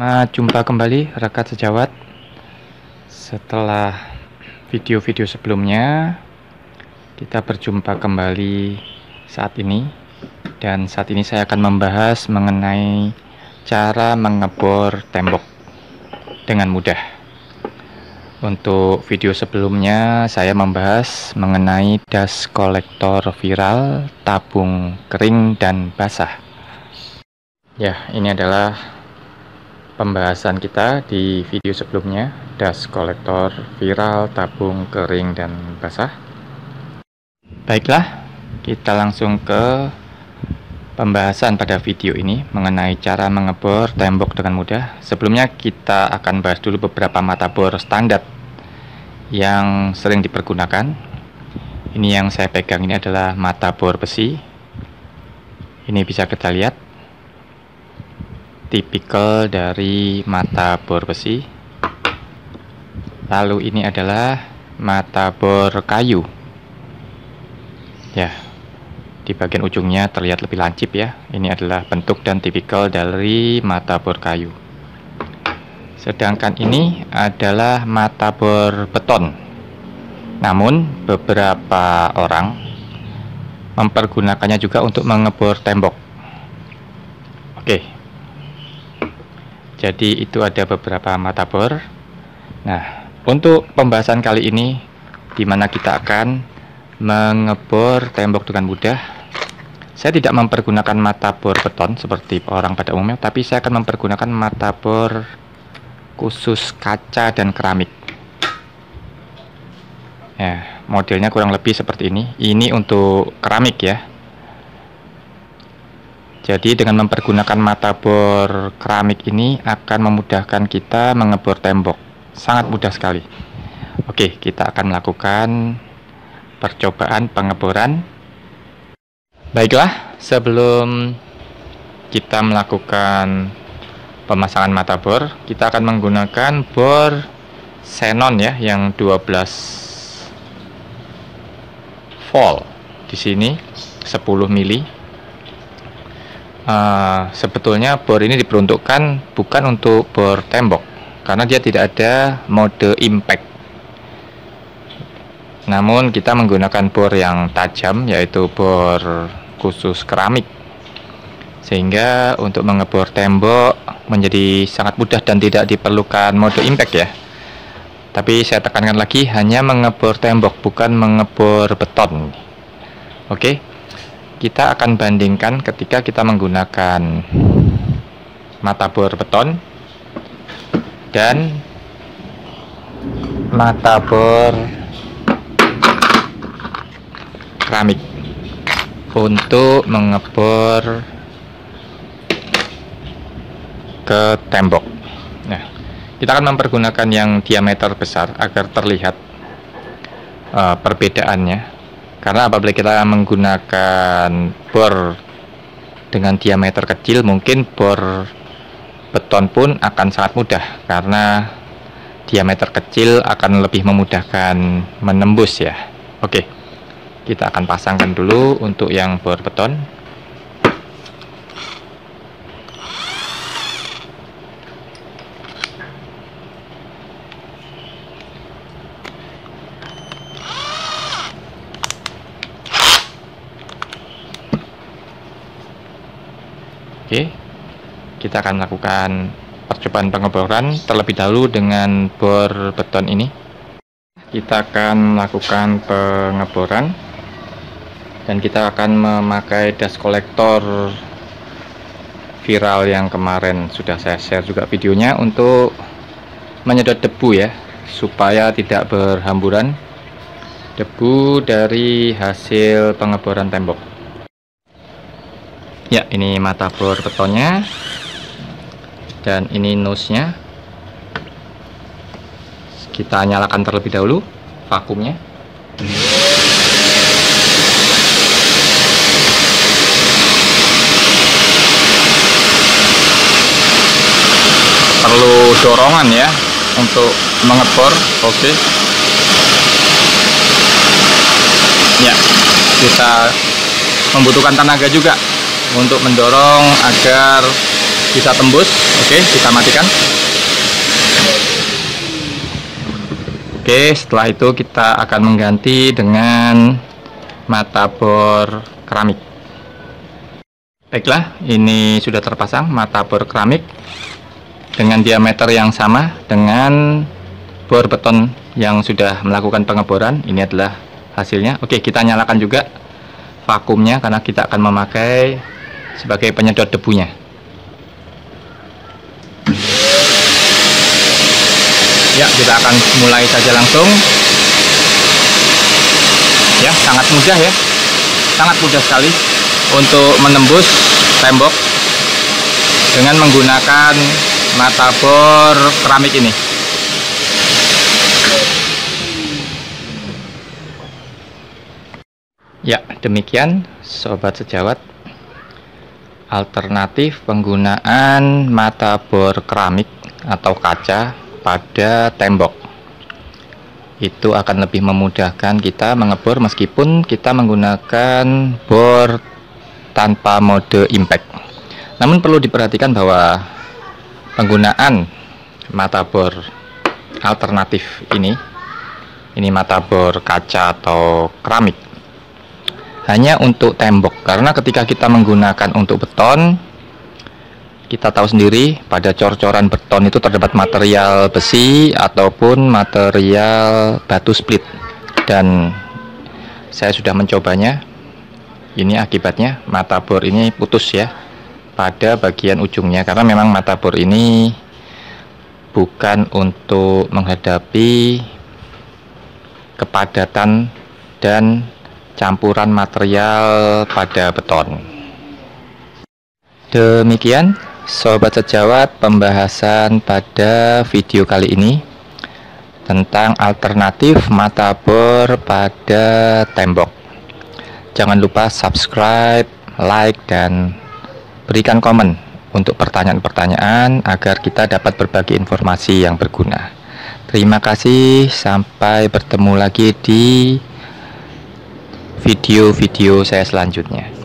Jumpa kembali rekan sejawat. Setelah video-video sebelumnya, kita berjumpa kembali saat ini. Dan saat ini saya akan membahas mengenai cara mengebor tembok dengan mudah. Untuk video sebelumnya saya membahas mengenai das kolektor viral, tabung kering dan basah. Ya, ini adalah pembahasan kita di video sebelumnya, das kolektor viral, tabung kering dan basah. Baiklah, kita langsung ke pembahasan pada video ini mengenai cara mengebor tembok dengan mudah. Sebelumnya kita akan bahas dulu beberapa mata bor standar yang sering dipergunakan. Ini yang saya pegang ini adalah mata bor besi. Ini bisa kita lihat tipikal dari mata bor besi. Lalu ini adalah mata bor kayu. Ya, di bagian ujungnya terlihat lebih lancip ya. Ini adalah bentuk dan tipikal dari mata bor kayu. Sedangkan ini adalah mata bor beton. Namun beberapa orang mempergunakannya juga untuk mengebor tembok. Oke. Jadi itu ada beberapa mata bor. Nah, untuk pembahasan kali ini di mana kita akan mengebor tembok dengan mudah, saya tidak mempergunakan mata bor beton seperti orang pada umumnya, tapi saya akan mempergunakan mata bor khusus kaca dan keramik. Ya, modelnya kurang lebih seperti ini. Ini untuk keramik ya. Jadi dengan mempergunakan mata bor keramik ini akan memudahkan kita mengebor tembok. Sangat mudah sekali. Oke, kita akan melakukan percobaan pengeboran. Baiklah, sebelum kita melakukan pemasangan mata bor, kita akan menggunakan bor xenon ya, yang 12 volt. Di sini 10 mili. Sebetulnya bor ini diperuntukkan bukan untuk bor tembok karena dia tidak ada mode impact. Namun kita menggunakan bor yang tajam, yaitu bor khusus keramik, sehingga untuk mengebor tembok menjadi sangat mudah dan tidak diperlukan mode impact ya. Tapi saya tekankan lagi, hanya mengebor tembok, bukan mengebor beton. Oke, kita akan bandingkan ketika kita menggunakan mata bor beton dan mata bor keramik untuk mengebor ke tembok. Nah, kita akan mempergunakan yang diameter besar agar terlihat perbedaannya. Karena apabila kita menggunakan bor dengan diameter kecil, mungkin bor beton pun akan sangat mudah karena diameter kecil akan lebih memudahkan menembus ya. Oke. Kita akan pasangkan dulu untuk yang bor beton. Oke, kita akan melakukan percobaan pengeboran terlebih dahulu dengan bor beton ini. Kita akan melakukan pengeboran dan kita akan memakai das kolektor viral yang kemarin sudah saya share juga videonya untuk menyedot debu ya, supaya tidak berhamburan debu dari hasil pengeboran tembok. Ya, ini mata bor betonnya dan ini nose-nya. Kita nyalakan terlebih dahulu vakumnya. Perlu dorongan ya untuk mengebor. Oke. Ya, kita membutuhkan tenaga juga untuk mendorong agar bisa tembus. Oke, kita matikan. Oke, setelah itu kita akan mengganti dengan mata bor keramik. Baiklah, ini sudah terpasang mata bor keramik dengan diameter yang sama dengan bor beton yang sudah melakukan pengeboran. Ini adalah hasilnya. Oke, kita nyalakan juga vakumnya karena kita akan memakai sebagai penyedot debunya. Ya, kita akan mulai saja langsung. Ya, sangat mudah ya. Sangat mudah sekali untuk menembus tembok dengan menggunakan mata bor keramik ini. Ya, demikian sobat sejawat, alternatif penggunaan mata bor keramik atau kaca pada tembok. Itu akan lebih memudahkan kita mengebor meskipun kita menggunakan bor tanpa mode impact. Namun perlu diperhatikan bahwa penggunaan mata bor alternatif ini mata bor kaca atau keramik, hanya untuk tembok, karena ketika kita menggunakan untuk beton, kita tahu sendiri pada cor-coran beton itu terdapat material besi ataupun material batu split, dan saya sudah mencobanya. Ini akibatnya mata bor ini putus ya pada bagian ujungnya, karena memang mata bor ini bukan untuk menghadapi kepadatan dan campuran material pada beton. Demikian sobat sejawat pembahasan pada video kali ini tentang alternatif mata bor pada tembok. Jangan lupa subscribe, like, dan berikan komen untuk pertanyaan-pertanyaan agar kita dapat berbagi informasi yang berguna. Terima kasih, sampai bertemu lagi di video-video saya selanjutnya.